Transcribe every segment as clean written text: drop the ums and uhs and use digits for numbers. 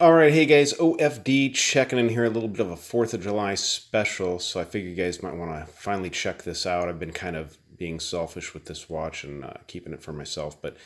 All right, hey guys, OFD checking in here, a little bit of a 4th of July special, so I figure you guys might want to finally check this out. I've been kind of being selfish with this watch and keeping it for myself, but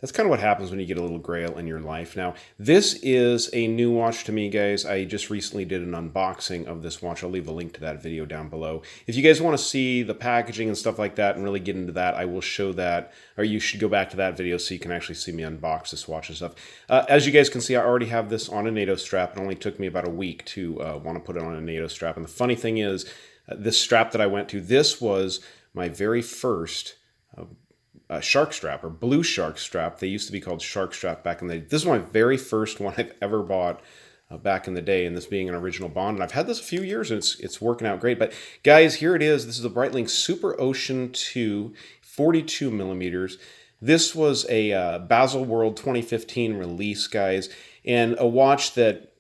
that's kind of what happens when you get a little grail in your life. Now, this is a new watch to me, guys. I just recently did an unboxing of this watch. I'll leave a link to that video down below. If you guys want to see the packaging and stuff like that and really get into that, I will show that, or you should go back to that video so you can actually see me unbox this watch and stuff. As you guys can see, I already have this on a NATO strap. It only took me about a week to want to put it on a NATO strap. And the funny thing is, this strap that I went to, this was my very first shark strap, or blue shark strap. They used to be called shark strap back in the day. This is my very first one I've ever bought back in the day, and this being an original bond. And I've had this a few years, and it's working out great. But guys, here it is. This is a Breitling SuperOcean 2, 42 millimeters. This was a Baselworld 2015 release, guys, and a watch that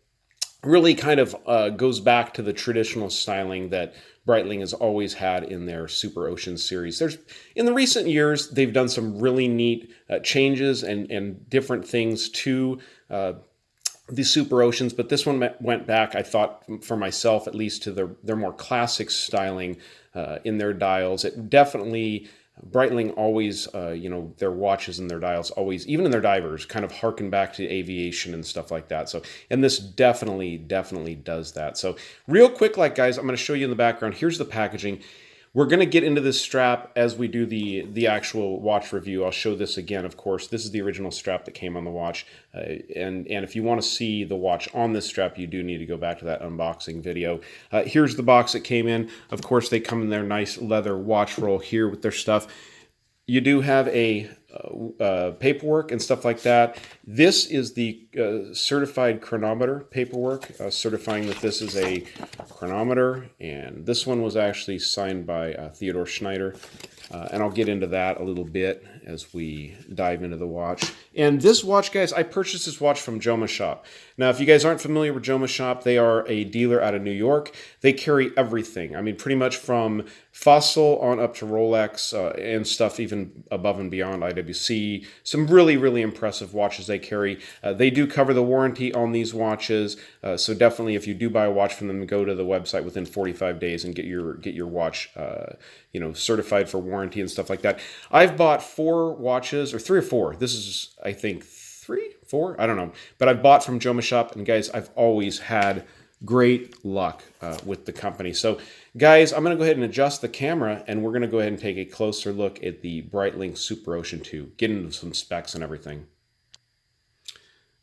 really kind of goes back to the traditional styling that Breitling has always had in their SuperOcean series. In the recent years, they've done some really neat changes and different things to the SuperOceans, but this one went back, I thought, for myself at least, to their more classic styling in their dials. It definitely, Breitling always, their watches and their dials always, even in their divers, kind of harken back to aviation and stuff like that. So, and this definitely does that. So real quick, guys, I'm going to show you in the background. Here's the packaging. We're going to get into this strap as we do the actual watch review. I'll show this again, of course. This is the original strap that came on the watch. And if you want to see the watch on this strap, you do need to go back to that unboxing video. Here's the box that came in. Of course, they come in their nice leather watch roll here with their stuff. You do have a paperwork and stuff like that. This is the certified chronometer paperwork, certifying that this is a chronometer, and this one was actually signed by Theodore Schneider, and I'll get into that a little bit as we dive into the watch. And this watch, guys, I purchased this watch from Jomashop. Now, if you guys aren't familiar with Jomashop, they are a dealer out of New York. They carry everything. I mean, pretty much from Fossil on up to Rolex and stuff even above and beyond IWC. Some really impressive watches they carry. They do cover the warranty on these watches, so definitely if you do buy a watch from them, go to the website within 45 days and get your watch certified for warranty and stuff like that. I've bought 4 watches, or 3 or 4. This is, I think, 3, 4, I don't know. But I've bought from Jomashop, and guys, I've always had great luck with the company. So guys, I'm going to go ahead and adjust the camera, and we're going to go ahead and take a closer look at the Breitling SuperOcean 2, get into some specs and everything.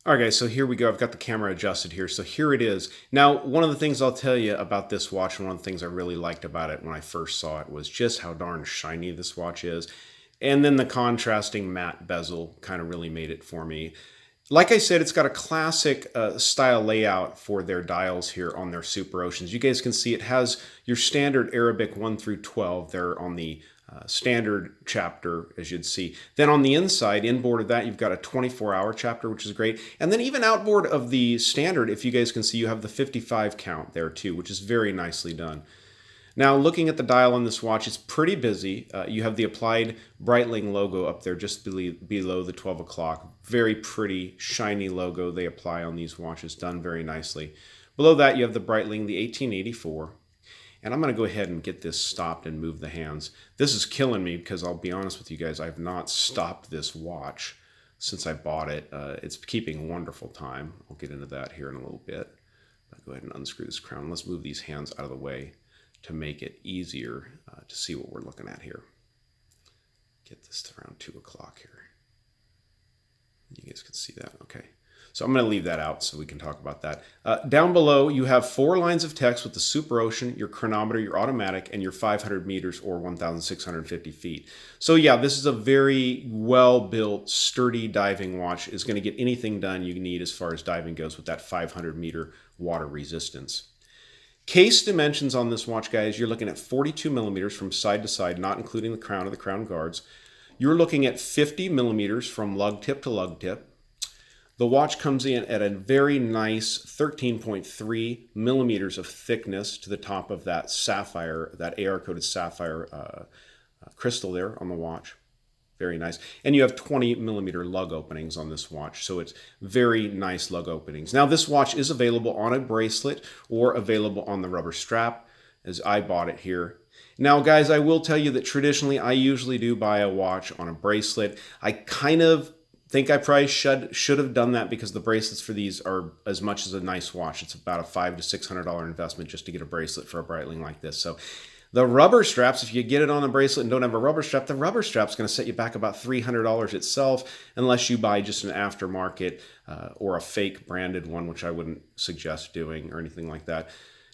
All right, guys, so here we go. I've got the camera adjusted here. So here it is. Now, one of the things I'll tell you about this watch, and one of the things I really liked about it when I first saw it, was just how darn shiny this watch is. And then the contrasting matte bezel kind of really made it for me. Like I said, it's got a classic style layout for their dials here on their SuperOceans. You guys can see it has your standard Arabic 1 through 12 there on the standard chapter, as you'd see. Then on the inside, inboard of that, you've got a 24-hour chapter, which is great. And then even outboard of the standard, if you guys can see, you have the 55 count there too, which is very nicely done. Now, looking at the dial on this watch, it's pretty busy. You have the applied Breitling logo up there just below the 12 o'clock. Very pretty, shiny logo they apply on these watches, done very nicely. Below that, you have the Breitling, the 1884. And I'm going to go ahead and get this stopped and move the hands. This is killing me because I'll be honest with you guys, I've not stopped this watch since I bought it. It's keeping wonderful time. I'll get into that here in a little bit. I'll go ahead and unscrew this crown. Let's move these hands out of the way to make it easier to see what we're looking at here. Get this to around 2 o'clock here. You guys can see that, okay. So I'm going to leave that out so we can talk about that. Down below, you have 4 lines of text with the SuperOcean, your chronometer, your automatic, and your 500 meters or 1,650 feet. So yeah, this is a very well-built, sturdy diving watch. It's going to get anything done you need as far as diving goes with that 500-meter water resistance. Case dimensions on this watch, guys, you're looking at 42 millimeters from side to side, not including the crown or the crown guards. You're looking at 50 millimeters from lug tip to lug tip. The watch comes in at a very nice 13.3 millimeters of thickness to the top of that sapphire, that AR-coated sapphire crystal there on the watch. Very nice. And you have 20 millimeter lug openings on this watch. So it's very nice lug openings. Now this watch is available on a bracelet or available on the rubber strap, as I bought it here. Now guys, I will tell you that traditionally I usually do buy a watch on a bracelet. I kind of think I probably should have done that because the bracelets for these are as much as a nice watch. It's about a $500 to $600 investment just to get a bracelet for a Breitling like this. So the rubber straps, if you get it on a bracelet and don't have a rubber strap, the rubber strap's going to set you back about $300 itself, unless you buy just an aftermarket or a fake branded one, which I wouldn't suggest doing or anything like that.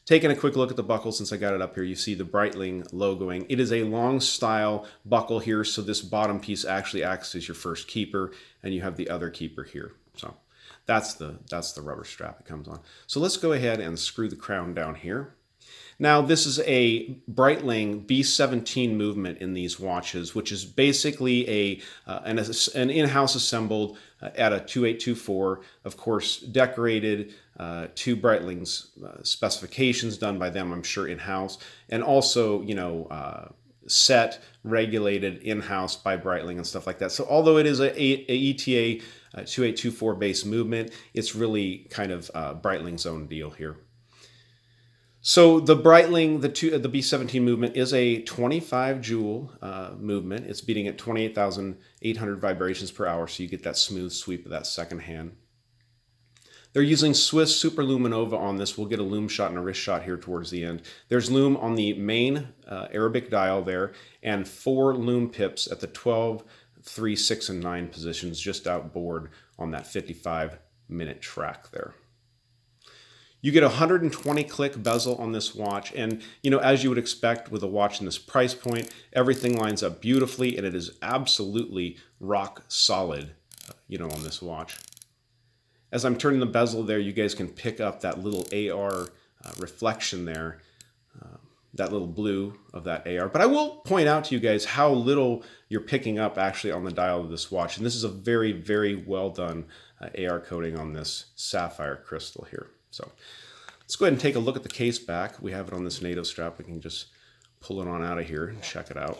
Taking a quick look at the buckle, since I got it up here, you see the Breitling logoing. It is a long style buckle here, so this bottom piece actually acts as your first keeper, and you have the other keeper here. So that's the rubber strap it comes on. So let's go ahead and screw the crown down here. Now, this is a Breitling B17 movement in these watches, which is basically an in-house assembled at a 2824, of course, decorated to Breitling's specifications done by them, I'm sure, in-house, and also, you know, set, regulated in-house by Breitling and stuff like that. So although it is a ETA 2824 base movement, it's really kind of Breitling's own deal here. So the Breitling, the B17 movement is a 25 joule movement. It's beating at 28,800 vibrations per hour, so you get that smooth sweep of that second hand. They're using Swiss Super Luminova on this. We'll get a Loom Shot and a wrist shot here towards the end. There's Loom on the main Arabic dial there, and 4 Loom pips at the 12, 3, 6, and 9 positions just outboard on that 55-minute track there. You get a 120 click bezel on this watch, and you know, as you would expect with a watch in this price point, everything lines up beautifully, and it is absolutely rock solid, you know, on this watch. As I'm turning the bezel there, you guys can pick up that little AR reflection there, that little blue of that AR. But I will point out to you guys how little you're picking up actually on the dial of this watch, and this is a very, very well done AR coating on this sapphire crystal here. So let's go ahead and take a look at the case back. We have it on this NATO strap. We can just pull it on out of here and check it out.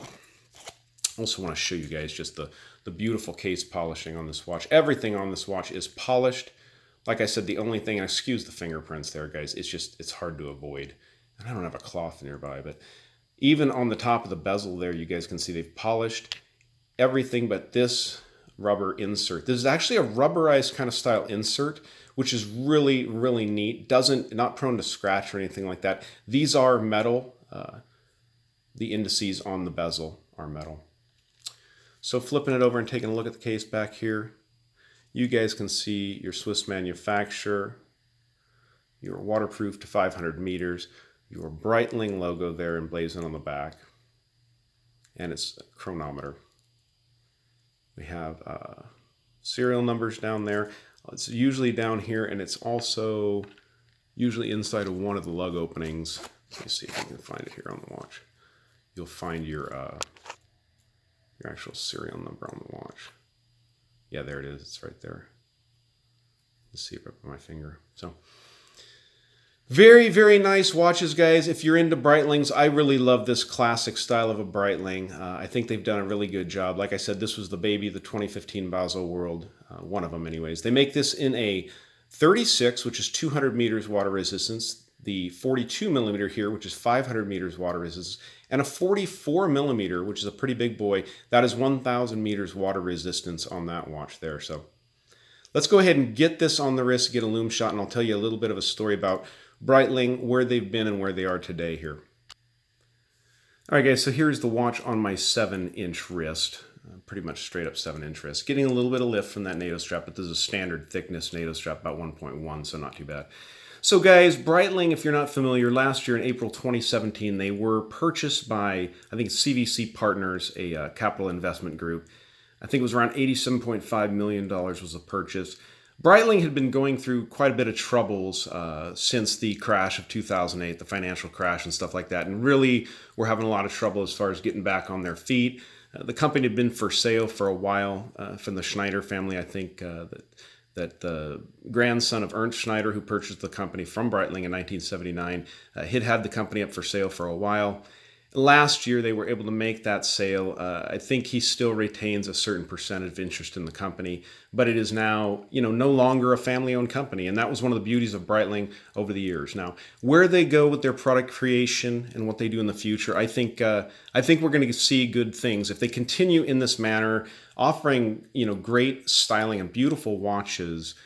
I also want to show you guys just the beautiful case polishing on this watch. Everything on this watch is polished. Like I said, the only thing, and excuse the fingerprints there, guys, it's hard to avoid. And I don't have a cloth nearby, but even on the top of the bezel there, you guys can see they've polished everything but this rubber insert. This is actually a rubberized kind of style insert, which is really, really neat. Not prone to scratch or anything like that. These are metal. The indices on the bezel are metal. So flipping it over and taking a look at the case back here, you guys can see your Swiss manufacturer, your waterproof to 500 meters, your Breitling logo there emblazoned on the back, and its chronometer. We have serial numbers down there. It's usually down here, and it's also usually inside of one of the lug openings. Let me see if I can find it here on the watch. You'll find your actual serial number on the watch. Yeah, there it is. It's right there. Let's see it right by my finger. So very, very nice watches, guys. If you're into Breitlings, I really love this classic style of a Breitling. I think they've done a really good job. Like I said, this was the baby, the 2015 Basel World, one of them anyways. They make this in a 36, which is 200 meters water resistance, the 42 millimeter here, which is 500 meters water resistance, and a 44 millimeter, which is a pretty big boy. That is 1,000 meters water resistance on that watch there. So let's go ahead and get this on the wrist, get a Loom Shot, and I'll tell you a little bit of a story about Breitling, where they've been and where they are today here. All right, guys, so here's the watch on my 7-inch wrist, pretty much straight up 7-inch wrist. Getting a little bit of lift from that NATO strap, but this is a standard thickness NATO strap, about 1.1, so not too bad. So guys, Breitling, if you're not familiar, last year in April 2017, they were purchased by, I think, CVC Partners, a capital investment group. I think it was around $87.5 million was the purchase. Breitling had been going through quite a bit of troubles since the crash of 2008, the financial crash and stuff like that, and really were having a lot of trouble as far as getting back on their feet. The company had been for sale for a while from the Schneider family. I think that the grandson of Ernst Schneider, who purchased the company from Breitling in 1979, had the company up for sale for a while. Last year, they were able to make that sale. I think he still retains a certain percentage of interest in the company, but it is now, no longer a family-owned company. And that was one of the beauties of Breitling over the years. Now, where they go with their product creation and what they do in the future, I think we're going to see good things if they continue in this manner, offering, great styling and beautiful watches.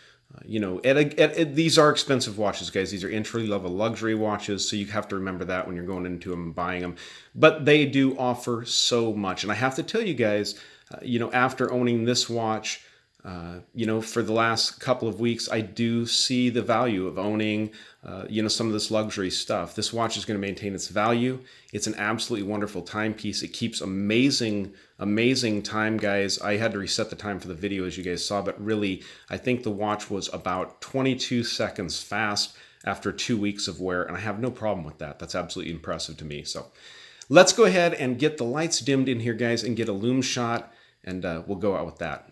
These are expensive watches, guys. These are entry-level luxury watches, so you have to remember that when you're going into them and buying them. But they do offer so much. And I have to tell you guys, after owning this watch, for the last couple of weeks, I do see the value of owning, some of this luxury stuff. This watch is going to maintain its value. It's an absolutely wonderful timepiece. It keeps amazing time, guys. I had to reset the time for the video, as you guys saw, but really, I think the watch was about 22 seconds fast after 2 weeks of wear, and I have no problem with that. That's absolutely impressive to me. So let's go ahead and get the lights dimmed in here, guys, and get a Loom Shot, and we'll go out with that.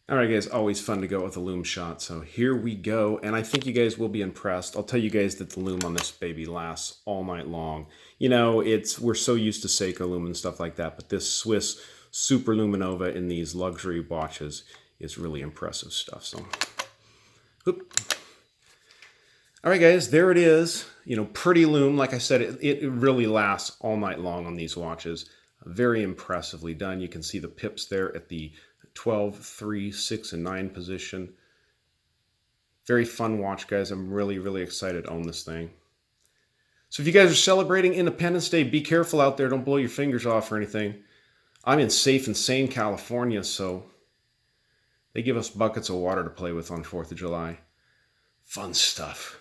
All right, guys, always fun to go with a Loom Shot. So here we go, and I think you guys will be impressed. I'll tell you guys that the Loom on this baby lasts all night long. We're so used to Seiko Loom and stuff like that, but this Swiss Super Luminova in these luxury watches is really impressive stuff. So, whoop. All right, guys, there it is. Pretty Loom. Like I said, it really lasts all night long on these watches. Very impressively done. You can see the pips there at the 12, 3, 6, and 9 position. Very fun watch, guys. I'm really, really excited to own this thing. So if you guys are celebrating Independence Day, be careful out there. Don't blow your fingers off or anything. I'm in safe and sane California, so they give us buckets of water to play with on 4th of July. Fun stuff.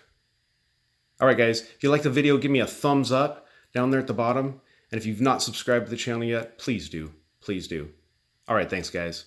All right, guys. If you like the video, give me a thumbs up down there at the bottom. And if you've not subscribed to the channel yet, please do. Please do. All right, thanks, guys.